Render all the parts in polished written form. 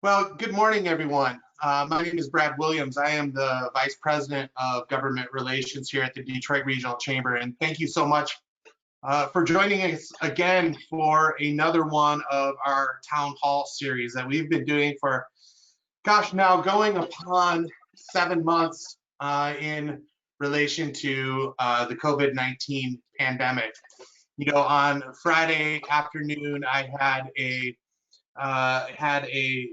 Well, good morning, everyone. My name is Brad Williams. I am the Vice President of Government Relations here at the Detroit Regional Chamber, and thank you so much for joining us again for another one of our Town Hall series that we've been doing for, gosh, now going upon 7 months in relation to the COVID-19 pandemic. On Friday afternoon, I had a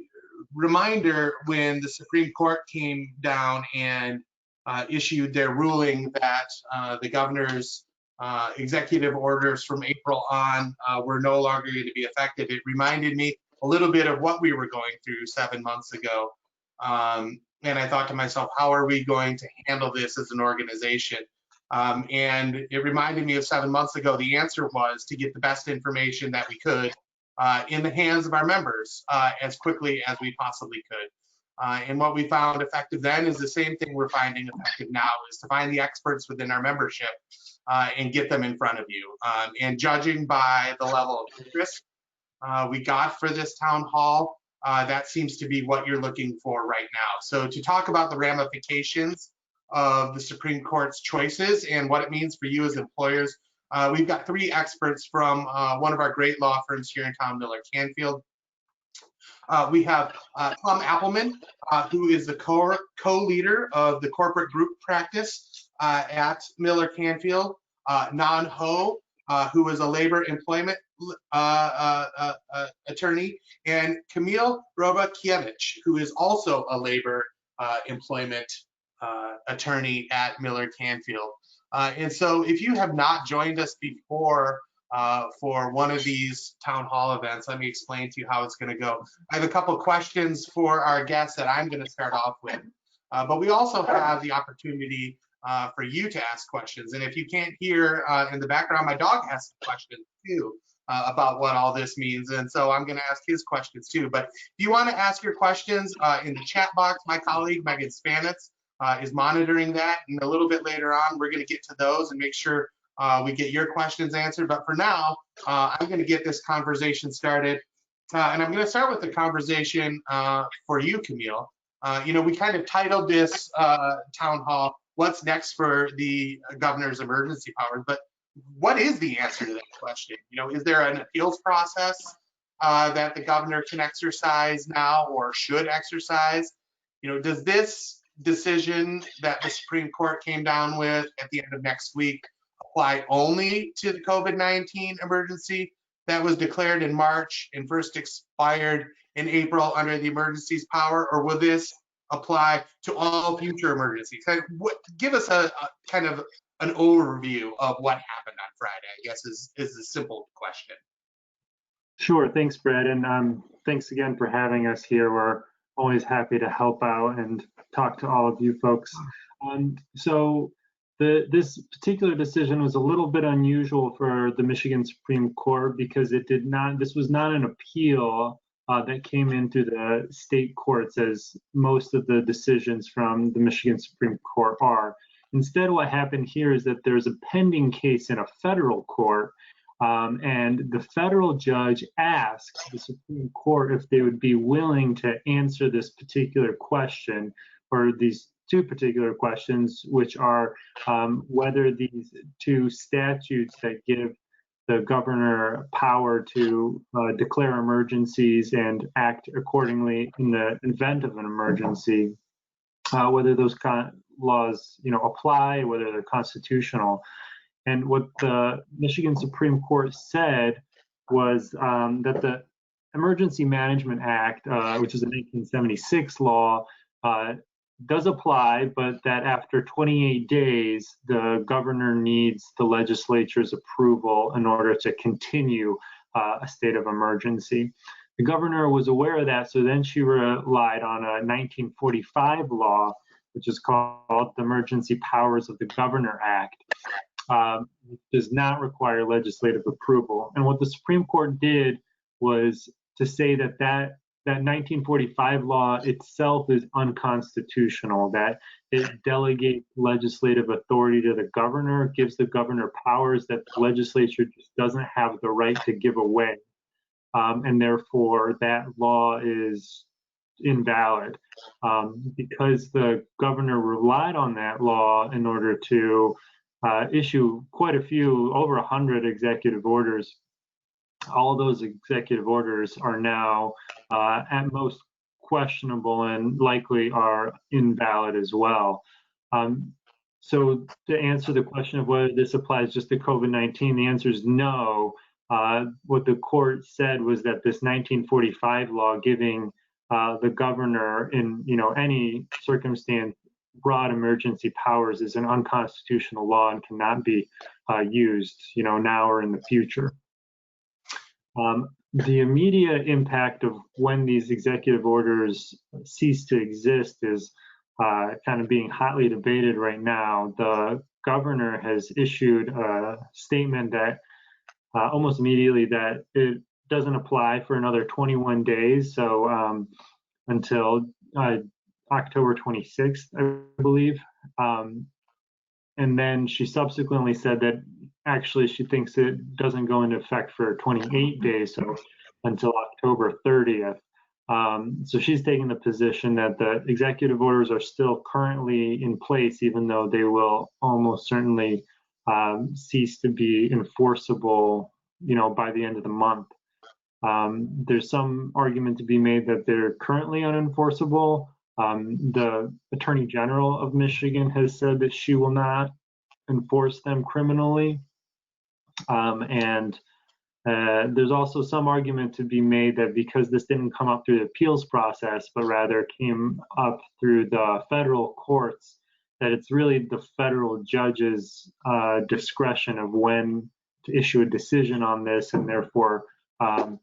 reminder when the Supreme Court came down and issued their ruling that the governor's executive orders from April on were no longer going to be effective. It reminded me a little bit of what we were going through 7 months ago. And I thought to myself, how are we going to handle this as an organization? And it reminded me of 7 months ago. The answer was to get the best information that we could in the hands of our members as quickly as we possibly could. And what we found effective then is the same thing we're finding effective now, is to find the experts within our membership and get them in front of you. And judging by the level of interest we got for this town hall, that seems to be what you're looking for right now. So to talk about the ramifications of the Supreme Court's choices and what it means for you as employers, we've got three experts from one of our great law firms here in town, Miller Canfield. We have Tom Appleman, who is the co-leader of the corporate group practice at Miller Canfield. Nan Ho, who is a labor employment attorney, and Camille Robakiewicz, who is also a labor employment attorney at Miller Canfield. And so if you have not joined us before for one of these town hall events, let me explain to you how it's going to go. I have a couple questions for our guests that I'm going to start off with, but we also have the opportunity for you to ask questions. And if you can't hear in the background, my dog has some questions too about what all this means. And so I'm going to ask his questions too. But if you want to ask your questions in the chat box, my colleague, Megan Spanitz, is monitoring that. And a little bit later on, we're going to get to those and make sure we get your questions answered. But for now, I'm going to get this conversation started. And I'm going to start with the conversation for you, Camille. We kind of titled this town hall, "What's next for the governor's emergency powers?" But what is the answer to that question? Is there an appeals process that the governor can exercise now or should exercise? Does this decision that the Supreme Court came down with at the end of next week apply only to the COVID-19 emergency that was declared in March and first expired in April under the emergency's power, or will this apply to all future emergencies? Give us a kind of an overview of what happened on Friday, I guess is a simple question. Sure, thanks, Brad, and thanks again for having us here. We're always happy to help out and talk to all of you folks. So this particular decision was a little bit unusual for the Michigan Supreme Court because this was not an appeal that came into the state courts as most of the decisions from the Michigan Supreme Court are. Instead, what happened here is that there's a pending case in a federal court, and the federal judge asked the Supreme Court if they would be willing to answer this particular question, or these two particular questions, which are whether these two statutes that give the governor power to declare emergencies and act accordingly in the event of an emergency, whether those laws apply, whether they're constitutional. And what the Michigan Supreme Court said was that the Emergency Management Act, which is a 1976 law, does apply, but that after 28 days, the governor needs the legislature's approval in order to continue a state of emergency. The governor was aware of that, so then she relied on a 1945 law, which is called the Emergency Powers of the Governor Act. It does not require legislative approval. And what the Supreme Court did was to say that 1945 law itself is unconstitutional, that it delegates legislative authority to the governor, gives the governor powers that the legislature just doesn't have the right to give away. And therefore, that law is invalid because the governor relied on that law in order to issue quite a few, over 100 executive orders. All those executive orders are now at most questionable and likely are invalid as well. So to answer the question of whether this applies just to COVID-19, the answer is no. What the court said was that this 1945 law giving the governor in any circumstance broad emergency powers is an unconstitutional law and cannot be used now or in the future. The immediate impact of when these executive orders cease to exist is kind of being hotly debated right now. The governor has issued a statement that almost immediately that it doesn't apply for another 21 days, so until October 26th, I believe. And then she subsequently said that actually she thinks it doesn't go into effect for 28 days, so until October 30th. So she's taking the position that the executive orders are still currently in place, even though they will almost certainly cease to be enforceable, by the end of the month. There's some argument to be made that they're currently unenforceable. The Attorney General of Michigan has said that she will not enforce them criminally. And there's also some argument to be made that because this didn't come up through the appeals process, but rather came up through the federal courts, that it's really the federal judge's discretion of when to issue a decision on this, and therefore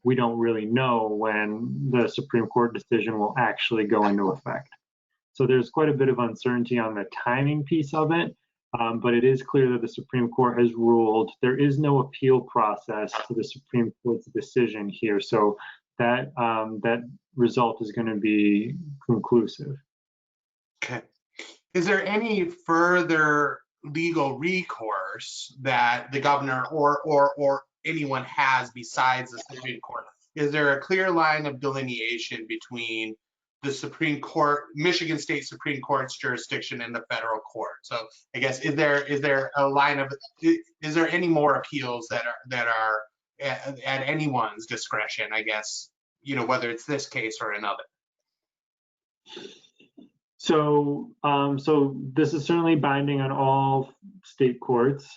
we don't really know when the Supreme Court decision will actually go into effect. So there's quite a bit of uncertainty on the timing piece of it, but it is clear that the Supreme Court has ruled there is no appeal process to the Supreme Court's decision here. So that that result is going to be conclusive. Okay. Is there any further legal recourse that the governor or anyone has besides the Supreme Court? Is there a clear line of delineation between the Supreme Court, Michigan State Supreme Court's jurisdiction and the federal court? So I guess is there a line of, is there any more appeals that are at anyone's discretion, I guess, whether it's this case or another? So this is certainly binding on all state courts.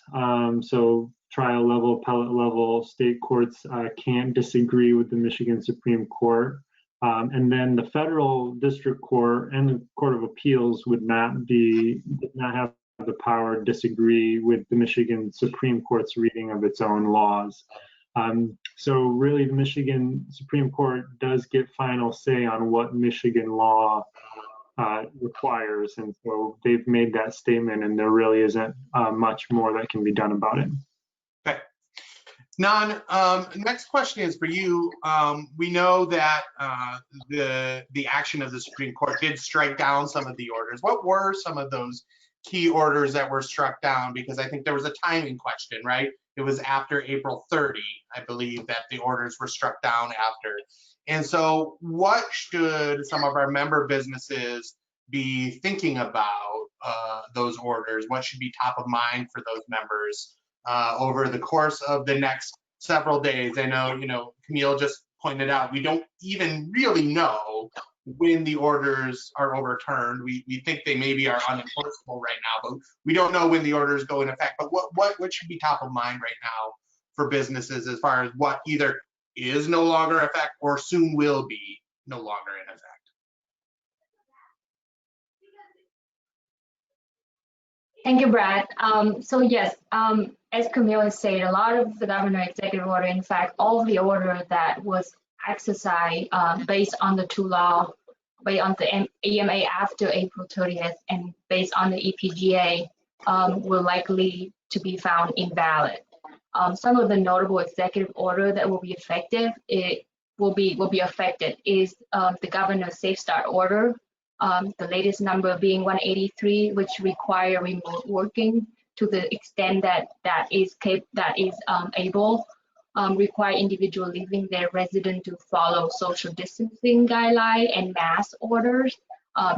So trial level, appellate level, state courts can't disagree with the Michigan Supreme Court. And then the federal district court and the Court of Appeals would not have the power to disagree with the Michigan Supreme Court's reading of its own laws. So really the Michigan Supreme Court does get final say on what Michigan law requires. And so they've made that statement, and there really isn't much more that can be done about it. Okay. Nan, next question is for you. We know that the action of the Supreme Court did strike down some of the orders. What were some of those key orders that were struck down? Because I think there was a timing question, right? It was after April 30, I believe, that the orders were struck down after. And so what should some of our member businesses be thinking about those orders? What should be top of mind for those members over the course of the next several days? I know, Camille just pointed out, we don't even really know when the orders are overturned. We think they maybe are unenforceable right now, but we don't know when the orders go in effect. But what should be top of mind right now for businesses as far as what either is no longer in effect or soon will be no longer in effect? Thank you, Brad. So yes, as Camille said, a lot of the governor executive order, in fact, all the order that was exercised based on the two law, based on the EMA after April 30th and based on the EPGA will likely to be found invalid. Some of the notable executive order that will be effective, will be affected is the governor's Safe Start order, the latest number being 183, which require remote working to the extent that is able. require individual leaving their residence to follow social distancing guidelines and mask orders,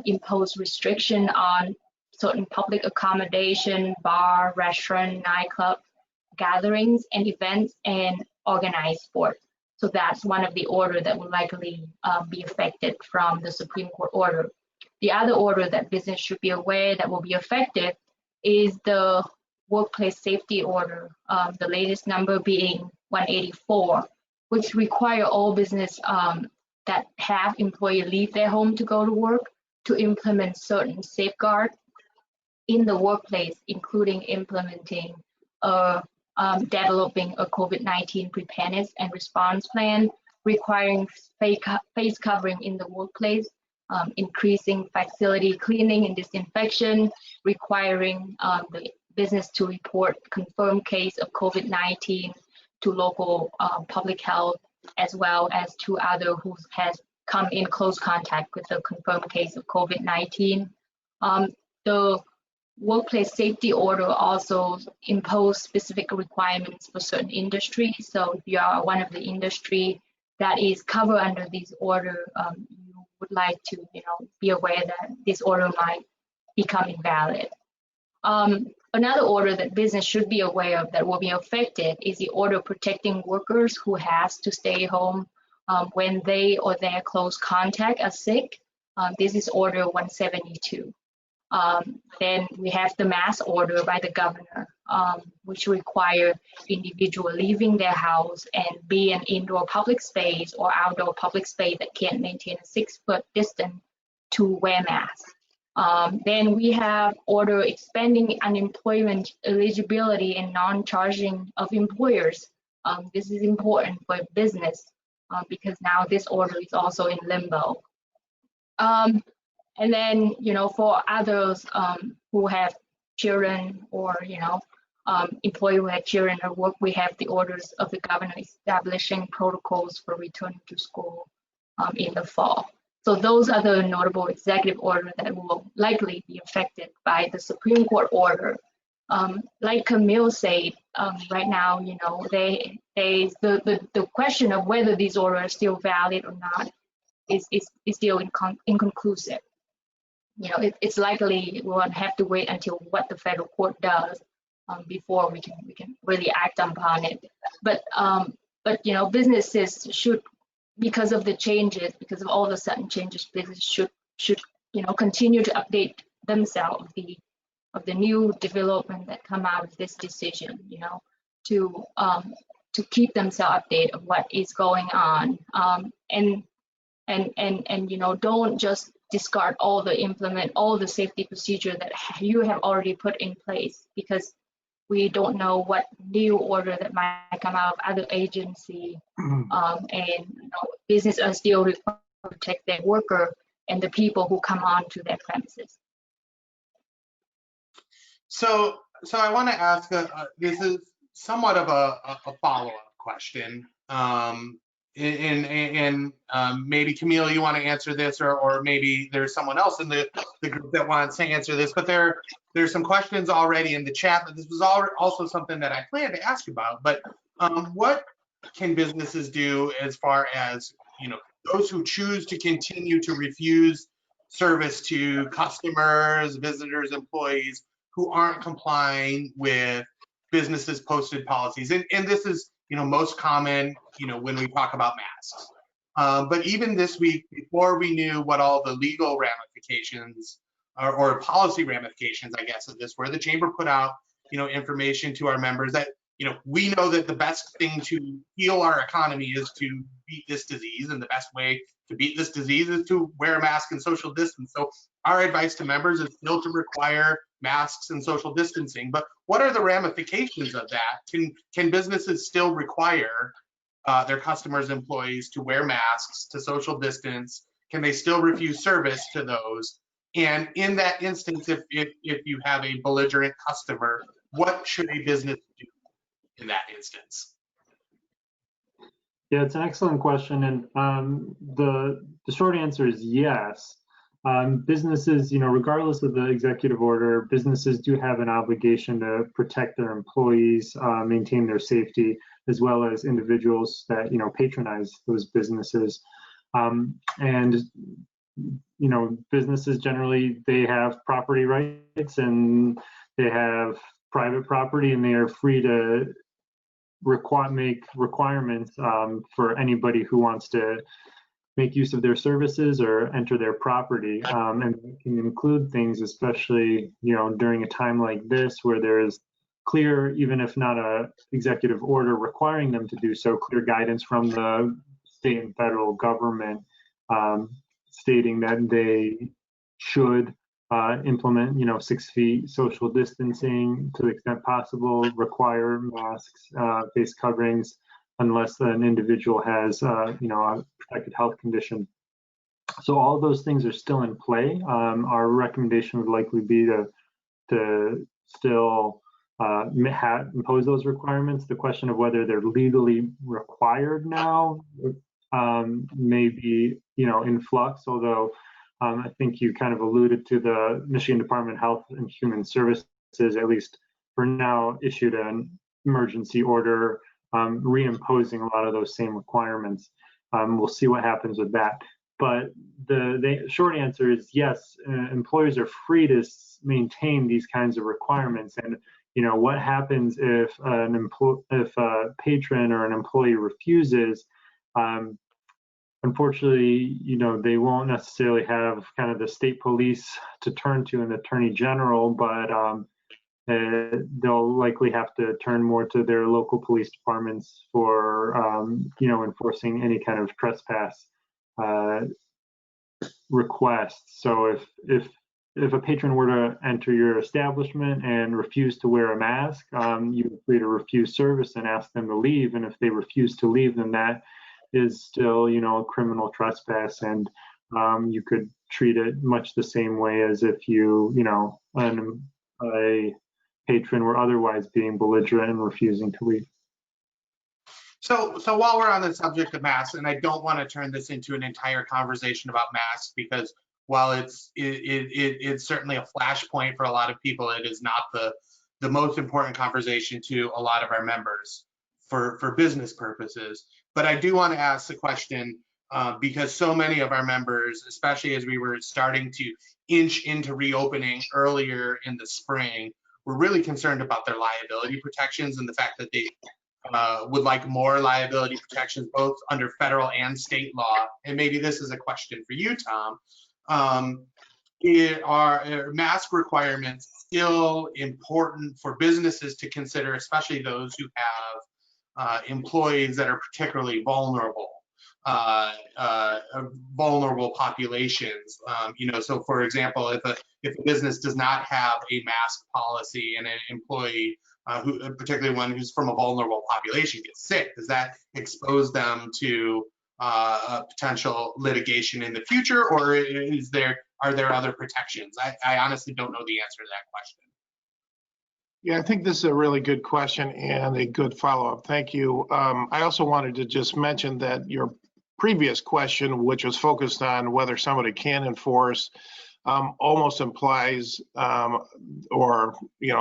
impose restriction on certain public accommodation, bar, restaurant, nightclub, gatherings and events, and organized sports. So that's one of the order that will likely be affected from the Supreme Court order. The other order that business should be aware that will be affected is the workplace safety order, the latest number being 184, which require all business that have employees leave their home to go to work to implement certain safeguards in the workplace, including implementing developing a COVID-19 preparedness and response plan, requiring face covering in the workplace, increasing facility cleaning and disinfection, requiring the business to report confirmed case of COVID-19 to local public health, as well as to other who has come in close contact with a confirmed case of COVID-19. The workplace safety order also impose specific requirements for certain industries. So if you are one of the industry that is covered under this order, you would like to, be aware that this order might become invalid. Another order that business should be aware of that will be affected is the order protecting workers who has to stay home when they or their close contact are sick. This is order 172. Then we have the mask order by the governor, which require individual leaving their house and be an indoor public space or outdoor public space that can't maintain a 6-foot distance to wear masks. Then we have order expanding unemployment eligibility and non-charging of employers. This is important for business because now this order is also in limbo. And then, for others who have children or, employee who have children at work, we have the orders of the governor establishing protocols for returning to school in the fall. So those are the notable executive orders that will likely be affected by the Supreme Court order. Like Camille said, right now, the question of whether these orders are still valid or not is still inconclusive. It's likely we'll have to wait until what the federal court does before we can really act upon it. But businesses should, because of the changes, because of all the sudden changes, business should continue to update themselves of the new development that come out of this decision. To keep themselves updated of what is going on, and don't just discard implement all the safety procedure that you have already put in place, because we don't know what new order that might come out of other agency, and business are still required to protect their worker and the people who come onto their premises. So I want to ask, this is somewhat of a follow-up question. And maybe Camille, you want to answer this, or maybe there's someone else in the group that wants to answer this. But there's some questions already in the chat. But this was also something that I planned to ask about. But what can businesses do as far as those who choose to continue to refuse service to customers, visitors, employees who aren't complying with businesses' posted policies? And this is most common, when we talk about masks. But even this week, before we knew what all the legal ramifications or policy ramifications, I guess, of this were, the chamber put out, information to our members that, we know that the best thing to heal our economy is to beat this disease, and the best way to beat this disease is to wear a mask and social distance. So our advice to members is still to require masks and social distancing. But what are the ramifications of that? Can businesses still require their customers' employees to wear masks, to social distance? Can they still refuse service to those? And in that instance, if you have a belligerent customer, what should a business do in that instance? Yeah, it's an excellent question, and the short answer is yes. Businesses, regardless of the executive order, businesses do have an obligation to protect their employees, maintain their safety. as well as individuals that, patronize those businesses. And businesses generally, they have property rights and they have private property, and they are free to make requirements for anybody who wants to make use of their services or enter their property. And it can include things, especially, during a time like this where there is clear, even if not a executive order requiring them to do so, clear guidance from the state and federal government stating that they should implement, 6 feet social distancing to the extent possible, require masks, face coverings, unless an individual has, a protected health condition. So all of those things are still in play. Our recommendation would likely be to still impose those requirements. The question of whether they're legally required now may be, in flux, although I think you kind of alluded to the Michigan Department of Health and Human Services, at least for now, issued an emergency order reimposing a lot of those same requirements. We'll see what happens with that. But the short answer is yes, employers are free to maintain these kinds of requirements. And what happens if a patron or an employee refuses? Unfortunately, they won't necessarily have kind of the state police to turn to, an attorney general, but they'll likely have to turn more to their local police departments for, enforcing any kind of trespass requests. So if a patron were to enter your establishment and refuse to wear a mask, you're free to refuse service and ask them to leave. And if they refuse to leave, then that is still, a criminal trespass, and you could treat it much the same way as if a patron were otherwise being belligerent and refusing to leave. So while we're on the subject of masks, and I don't want to turn this into an entire conversation about masks, because while it's certainly a flashpoint for a lot of people, it is not the most important conversation to a lot of our members for business purposes. But I do want to ask the question because so many of our members, especially as we were starting to inch into reopening earlier in the spring, were really concerned about their liability protections and the fact that they would like more liability protections, both under federal and state law. And maybe this is a question for you, Tom. Are mask requirements still important for businesses to consider, especially those who have employees that are particularly vulnerable populations? So for example, if a business does not have a mask policy and an employee particularly one who's from a vulnerable population, gets sick, does that expose them to potential litigation in the future, or are there other protections? I honestly don't know the answer to that question. Yeah, I think this is a really good question and a good follow-up. Thank you. I also wanted to just mention that your previous question, which was focused on whether somebody can enforce, almost implies or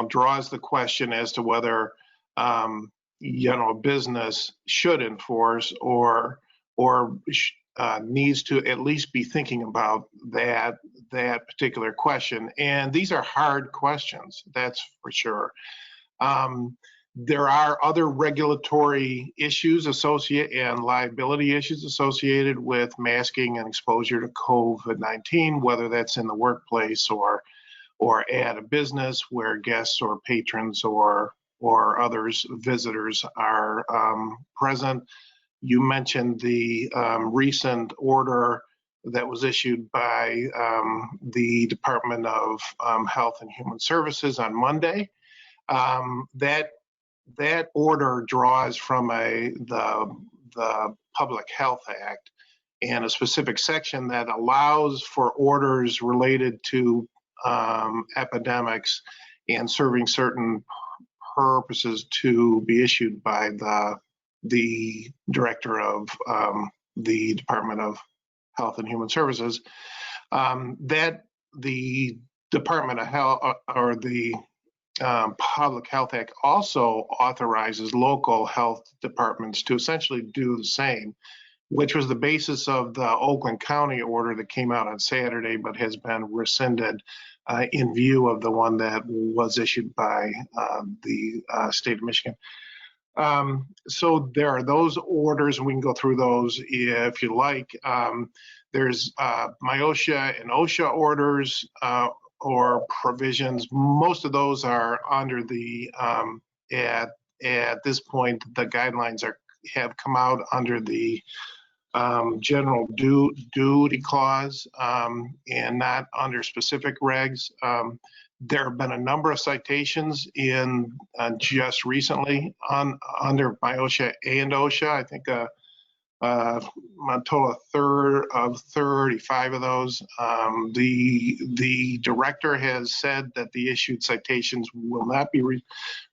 draws the question as to whether a business should enforce or needs to at least be thinking about that particular question. And these are hard questions, that's for sure. There are other regulatory issues and liability issues associated with masking and exposure to COVID-19, whether that's in the workplace or at a business where guests or patrons or others, visitors are present. You mentioned the recent order that was issued by the Department of Health and Human Services on Monday. That order draws from the Public Health Act and a specific section that allows for orders related to epidemics and serving certain purposes to be issued by the director of the Department of Health and Human Services. That the Department of Health or the Public Health Act also authorizes local health departments to essentially do the same, which was the basis of the Oakland County order that came out on Saturday, but has been rescinded in view of the one that was issued by the state of Michigan. So there are those orders, and we can go through those if you like. There's MIOSHA and OSHA orders or provisions. Most of those are under the, at this point, the guidelines have come out under the general duty clause and not under specific regs. There have been a number of citations in just recently under MIOSHA and OSHA. I think a total of 35 of those. The director has said that the issued citations will not be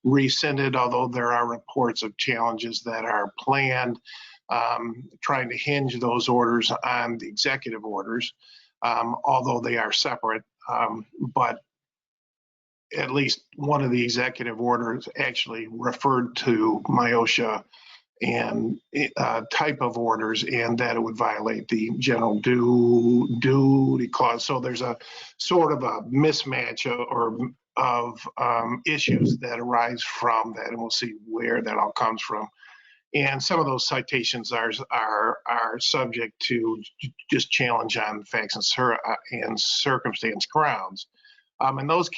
rescinded, although there are reports of challenges that are planned, trying to hinge those orders on the executive orders, although they are separate. But at least one of the executive orders actually referred to MIOSHA and type of orders, and that it would violate the general duty clause. So there's a sort of a mismatch of issues that arise from that, and we'll see where that all comes from. And some of those citations are subject to just challenge on facts and circumstance grounds. And those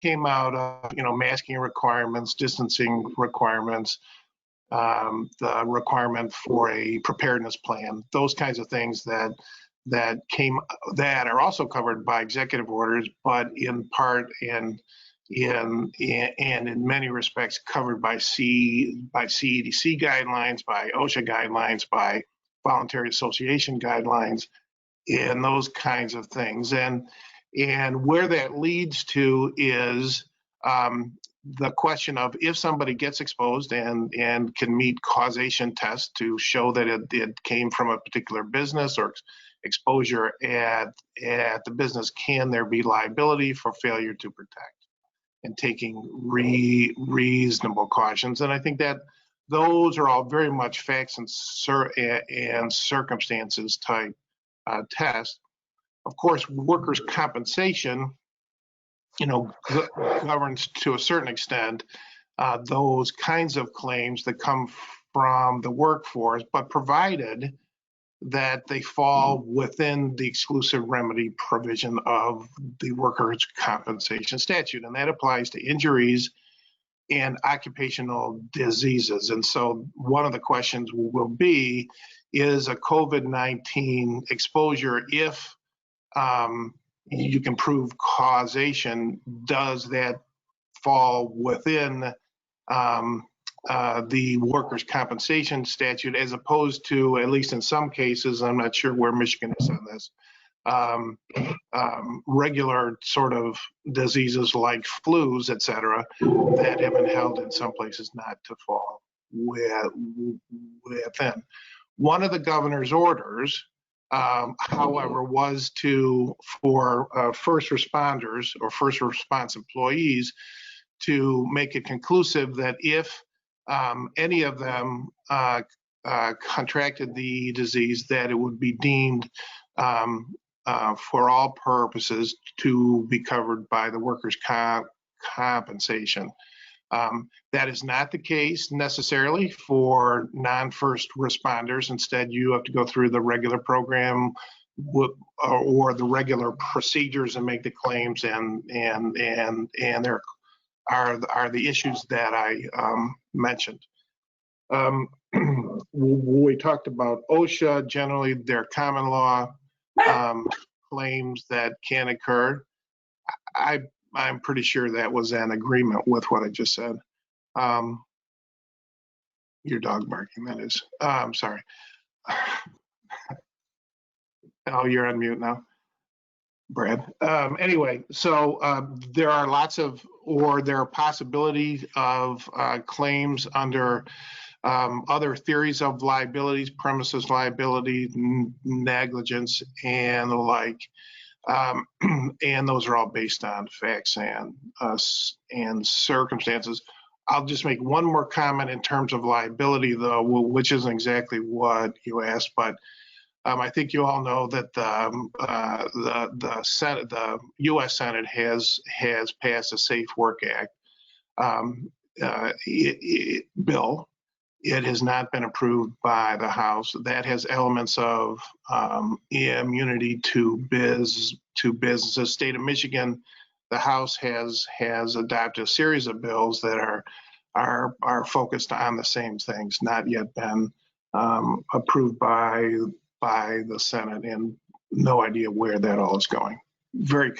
came out of, masking requirements, distancing requirements, the requirement for a preparedness plan, those kinds of things that are also covered by executive orders, but in part and in many respects covered by CEDC guidelines, by OSHA guidelines, by voluntary association guidelines, and those kinds of things. And where that leads to is the question of if somebody gets exposed and can meet causation tests to show that it came from a particular business or exposure at the business, can there be liability for failure to protect and taking reasonable cautions? And I think that those are all very much facts and circumstances type tests. Of course, workers' compensation, governs to a certain extent those kinds of claims that come from the workforce, but provided that they fall within the exclusive remedy provision of the workers' compensation statute. And that applies to injuries and occupational diseases. And so one of the questions will be, is a COVID-19 exposure, if you can prove causation, does that fall within the workers' compensation statute, as opposed to, at least in some cases, I'm not sure where Michigan is on this, regular sort of diseases like flus, et cetera, that have been held in some places not to fall within. One of the governor's orders, however, was for first responders or first response employees to make it conclusive that if any of them contracted the disease, that it would be deemed for all purposes to be covered by the workers' compensation. That is not the case necessarily for non-first responders. Instead, you have to go through the regular program or the regular procedures and make the claims, and there are the issues that I mentioned. We talked about OSHA. Generally, they're common law claims that can occur. I'm pretty sure that was an agreement with what I just said. Your dog barking, that is. I'm sorry. Oh, you're on mute now, Brad. Anyway, so there are there are possibilities of claims under other theories of liabilities, premises liability, negligence, and the like. And those are all based on facts and circumstances. I'll just make one more comment in terms of liability, though, which isn't exactly what you asked, but I think you all know that the Senate, the U.S. Senate has passed a Safe Work Act bill. It has not been approved by the House. That has elements of immunity to businesses. State of Michigan, the House has adopted a series of bills that are focused on the same things, not yet been approved by the Senate, and no idea where that all is going. Very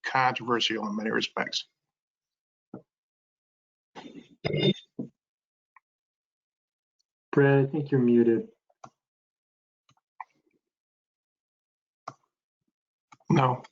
controversial in many respects. Brad, I think you're muted. No.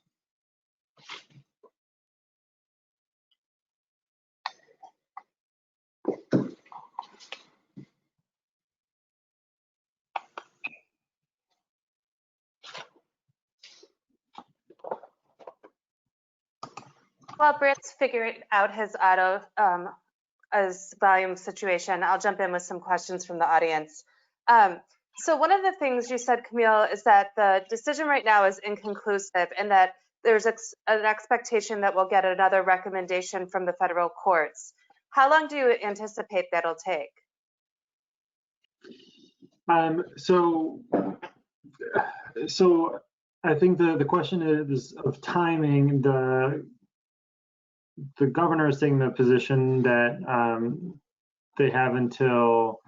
While Brett's figuring out his volume situation, I'll jump in with some questions from the audience. So one of the things you said, Camille, is that the decision right now is inconclusive and that there's an expectation that we'll get another recommendation from the federal courts. How long do you anticipate that'll take? So I think the question is of timing. The governor is taking the position that they have until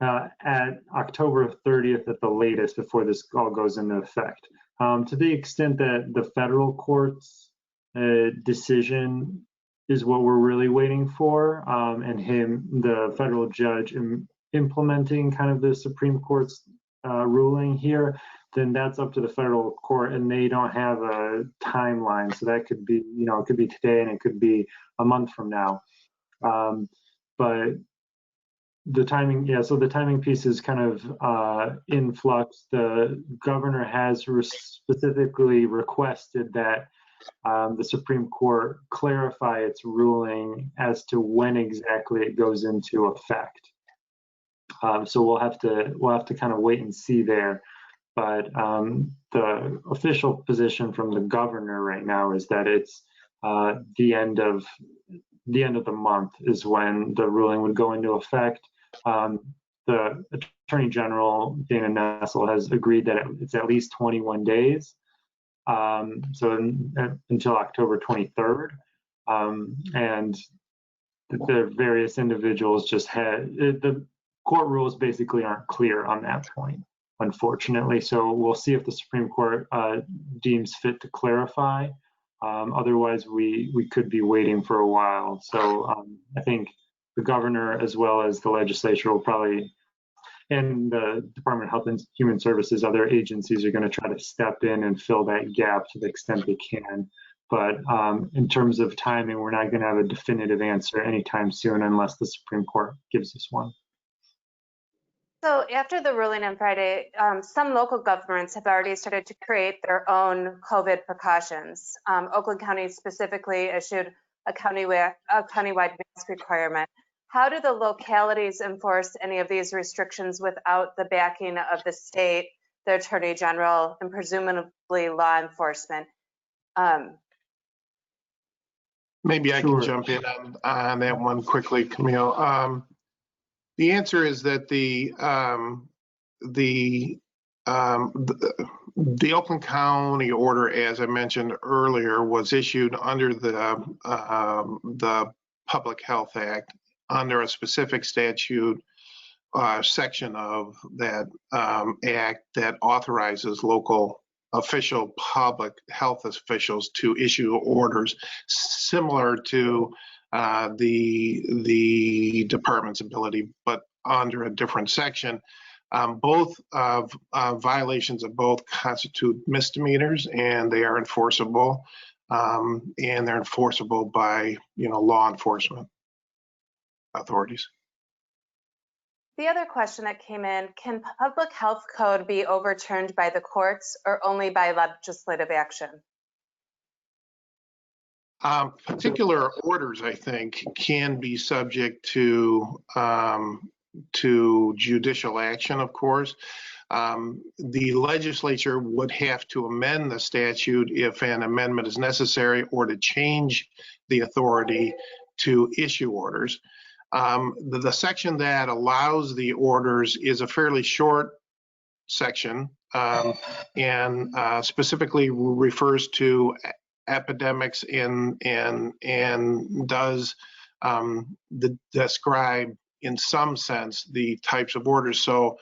at October 30th at the latest before this all goes into effect. To the extent that the federal court's decision is what we're really waiting for, and the federal judge, implementing kind of the Supreme Court's ruling here, then that's up to the federal court, and they don't have a timeline. So that could be, it could be today and it could be a month from now. But the timing, so the timing piece is kind of in flux. The governor has specifically requested that the Supreme Court clarify its ruling as to when exactly it goes into effect. So we'll have to kind of wait and see there. But the official position from the governor right now is that it's the end of the month is when the ruling would go into effect. The Attorney General, Dana Nessel, has agreed that it's at least 21 days, so until October 23rd. And the various individuals just had, the court rules basically aren't clear on that point, unfortunately. So we'll see if the Supreme Court deems fit to clarify. Otherwise, we could be waiting for a while. So I think the governor, as well as the legislature, will probably, and the Department of Health and Human Services, other agencies are going to try to step in and fill that gap to the extent they can. But in terms of timing, we're not going to have a definitive answer anytime soon unless the Supreme Court gives us one. So after the ruling on Friday, some local governments have already started to create their own COVID precautions. Oakland County specifically issued a countywide mask requirement. How do the localities enforce any of these restrictions without the backing of the state, the Attorney General, and presumably law enforcement? Maybe I Sure. can jump in on that one quickly, Camille. The answer is that the Oakland County order, as I mentioned earlier, was issued under the Public Health Act under a specific statute section of that act that authorizes local public health officials to issue orders similar to the department's ability, but under a different section. Both violations of both constitute misdemeanors, and they are enforceable, and they're enforceable by law enforcement authorities. The other question that came in, can public health code be overturned by the courts or only by legislative action? Particular orders, I think, can be subject to judicial action, of course. The legislature would have to amend the statute if an amendment is necessary or to change the authority to issue orders. The section that allows the orders is a fairly short section and specifically refers to epidemics and does describe in some sense the types of orders. So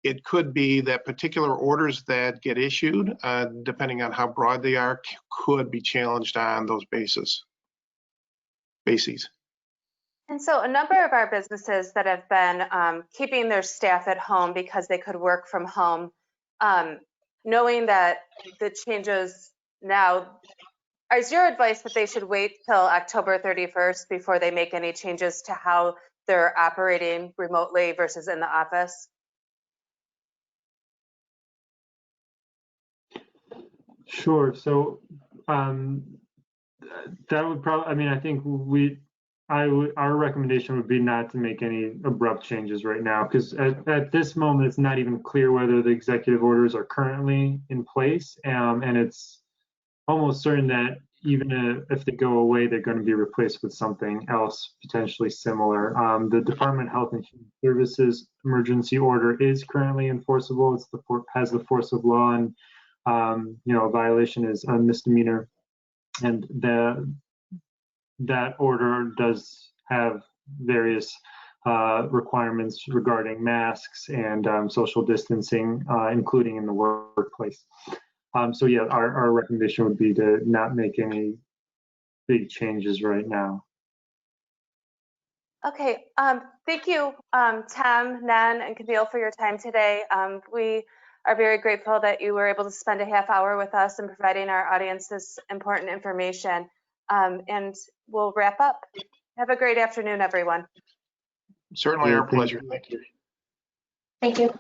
it could be that particular orders that get issued, depending on how broad they are, could be challenged on those bases. And so a number of our businesses that have been keeping their staff at home because they could work from home, knowing that the changes now, is your advice that they should wait till October 31st before they make any changes to how they're operating remotely versus in the office? Sure. So that would probably, I mean, I think our recommendation would be not to make any abrupt changes right now, because at this moment, it's not even clear whether the executive orders are currently in place. And it's almost certain that even if they go away, they're going to be replaced with something else potentially similar. The Department of Health and Human Services emergency order is currently enforceable. It's has the force of law, and a violation is a misdemeanor. And that order does have various requirements regarding masks and social distancing, including in the workplace. So yeah, our recommendation would be to not make any big changes right now. Okay, thank you, Tom, Nan, and Camille for your time today. We are very grateful that you were able to spend a half hour with us and providing our audience this important information. And we'll wrap up. Have a great afternoon, everyone. Certainly our pleasure. Thank you. Thank you.